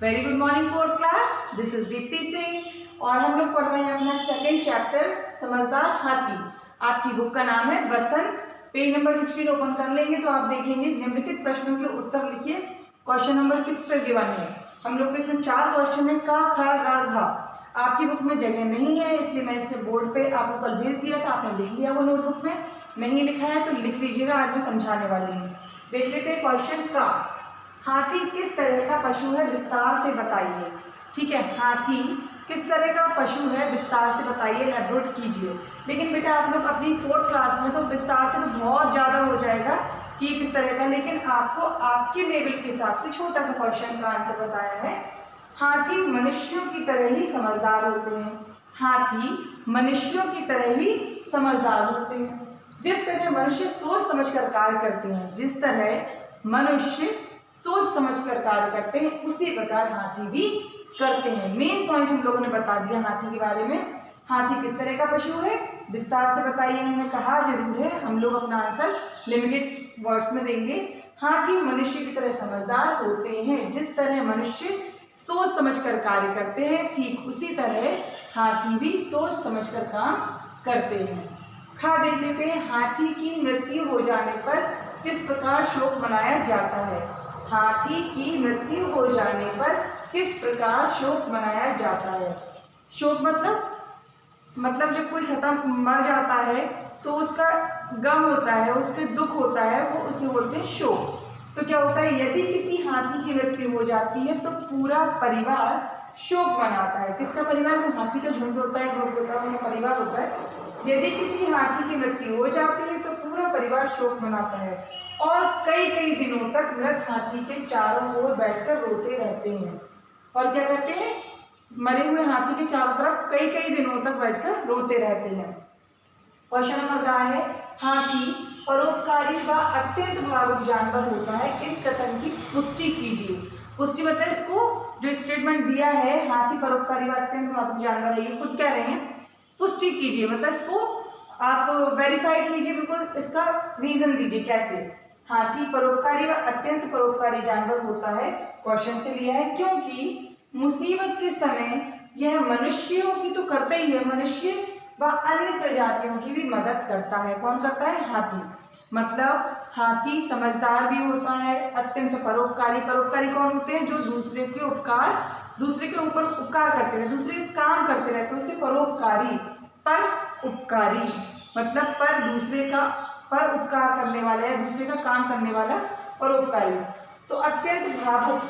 Very good morning fourth class, this is Deepti Singh और हम लोग पढ़ रहे हैं अपना सेकंड चैप्टर समझदार हाथी। आपकी बुक का नाम है बसंत। पेज नंबर 16 ओपन कर लेंगे तो आप देखेंगे निम्नलिखित प्रश्नों के उत्तर लिखिए। क्वेश्चन नंबर 6 पर गिवन है। हम लोग के इसमें 4 क्वेश्चन है, का, खा, गा, घा। आपकी बुक में जगह नहीं है इसलिए मैं इसे बोर्ड पे आपको कल भेज दिया था, आपने लिख लिया वो नोटबुक में। नहीं लिखा है तो लिख लीजिएगा, आज मैं समझाने वाली हूँ। देख लेते हैं क्वेश्चन का। हाथी किस तरह का पशु है, विस्तार से बताइए। ठीक है, हाथी किस तरह का पशु है, विस्तार से बताइए, एलैबोरेट कीजिए। लेकिन बेटा आप लोग अपनी 4th क्लास में तो विस्तार से तो बहुत ज़्यादा हो जाएगा कि ये किस तरह का, लेकिन आपको आपके लेवल के हिसाब से छोटा सा क्वेश्चन का आंसर बताया है। हाथी मनुष्यों की तरह ही समझदार होते हैं। हाथी मनुष्यों की तरह ही समझदार होते हैं। जिस तरह मनुष्य सोच समझकर कार्य करते हैं, जिस तरह मनुष्य सोच समझकर कार्य करते हैं, उसी प्रकार हाथी भी करते हैं। मेन पॉइंट हम लोगों ने बता दिया हाथी के बारे में। हाथी किस तरह का पशु है, विस्तार से बताइए। हमने कहा जरूर है, हम लोग अपना आंसर लिमिटेड वर्ड्स में देंगे। हाथी मनुष्य की तरह समझदार होते हैं। जिस तरह मनुष्य सोच समझकर कार्य करते हैं, ठीक उसी तरह हाथी भी सोच समझकर काम करते हैं। खा देख लेते हैं। हाथी की मृत्यु हो जाने पर किस प्रकार शोक मनाया जाता है। हाथी की मृत्यु हो जाने पर किस प्रकार शोक मनाया जाता है। शोक मतलब जब कोई खत्म मर जाता है तो उसका गम होता है, उसके दुख होता है, वो उसे बोलते हैं शोक। तो क्या होता है, यदि किसी हाथी की मृत्यु हो जाती है तो पूरा परिवार शोक मनाता है। किसका परिवार? वो हाथी का झुंड होता है, ग्रुप होता है, उनका परिवार होता है। यदि किसी हाथी की मृत्यु हो जाती है तो पूरा परिवार शोक मनाता है और कई कई दिनों तक मृत हाथी के चारों ओर बैठकर रोते रहते हैं। और क्या करते हैं, मरे हुए हाथी के चारों तरफ कई कई दिनों तक बैठकर रोते रहते हैं। क्वेश्चन नंबर का है, हाथी परोपकारी व अत्यंत भावुक जानवर होता है, इस कथन की पुष्टि कीजिए। पुष्टि मतलब इसको जो स्टेटमेंट दिया है, हाथी परोपकारी व अत्यंत भावुक जानवर है, ये खुद कह रहे हैं। पुष्टि कीजिए मतलब इसको आप वेरीफाई कीजिए, बिल्कुल इसका रीजन दीजिए कैसे। हाथी परोपकारी व अत्यंत परोपकारी जानवर होता है, क्वेश्चन से लिया है, क्योंकि मुसीबत के समय यह मनुष्यों की तो करता ही है, मनुष्य व अन्य प्रजातियों की भी मदद करता है। कौन करता है? हाथी। मतलब हाथी समझदार भी होता है, अत्यंत परोपकारी। परोपकारी कौन होते हैं? जो दूसरे के ऊपर उपकार करते रहे, दूसरे के काम करते रहे, तो इसे परोपकारी। पर उपकारी मतलब पर उपकार करने वाला या दूसरे का काम करने वाला परोपकारी। तो अत्यंत भावुक,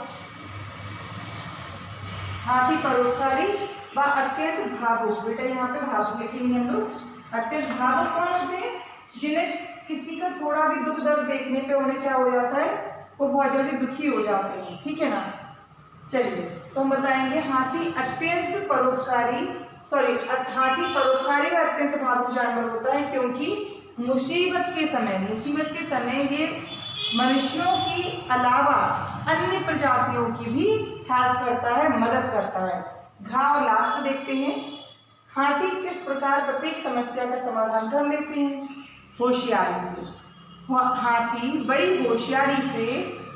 हाथी परोपकारी व अत्यंत भावुक। बेटा यहाँ पे भावुक लिखेंगे हम लोग। अत्यंत भावुक कौन होते हैं? जिन्हें किसी का थोड़ा भी दुख दर्द देखने पे उन्हें क्या हो जाता है, वो बहुत जल्दी दुखी हो जाते हैं। ठीक है ना। चलिए तो हम बताएंगे हाथी हाथी परोपकारी व अत्यंत भावुक जानवर होता है क्योंकि मुसीबत के समय ये मनुष्यों की अलावा अन्य प्रजातियों की भी हेल्प करता है, मदद करता है। घाव लास्ट देखते हैं। हाथी किस प्रकार प्रत्येक समस्या का समाधान कर लेते हैं? होशियारी से। हाथी बड़ी होशियारी से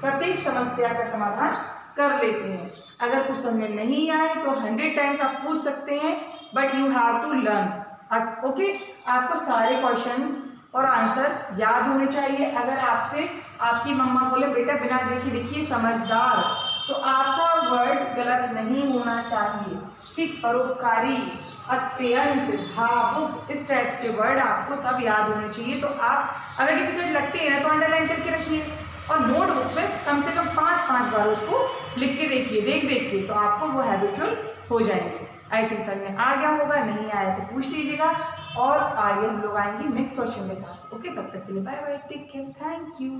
प्रत्येक समस्या का समाधान कर लेते हैं। अगर कुछ समझ में नहीं आए तो 100 टाइम्स आप पूछ सकते हैं, but you have to learn. Okay, आपको सारे क्वेश्चन और आंसर याद होने चाहिए। अगर आपसे आपकी मम्मा बोले बेटा बिना देखे लिखिए समझदार, तो आपका वर्ड गलत नहीं होना चाहिए। ठीक, परोपकारी, अत्यंत, भावुक, इस टाइप के वर्ड आपको सब याद होने चाहिए। तो आप अगर डिफिकल्ट लगते हैं तो अंडरलाइन करके रखिए और नोटबुक में कम से कम 5-5 बार उसको लिख के देखिए, देख के, तो आपको वो हैबिचुअल हो जाएंगे। आई थिंक समझ में आ गया होगा, नहीं आया तो पूछ लीजिएगा और आगे हम लोग आएंगे नेक्स्ट क्वेश्चन के साथ। ओके, तब तक के लिए bye bye, take care, thank you.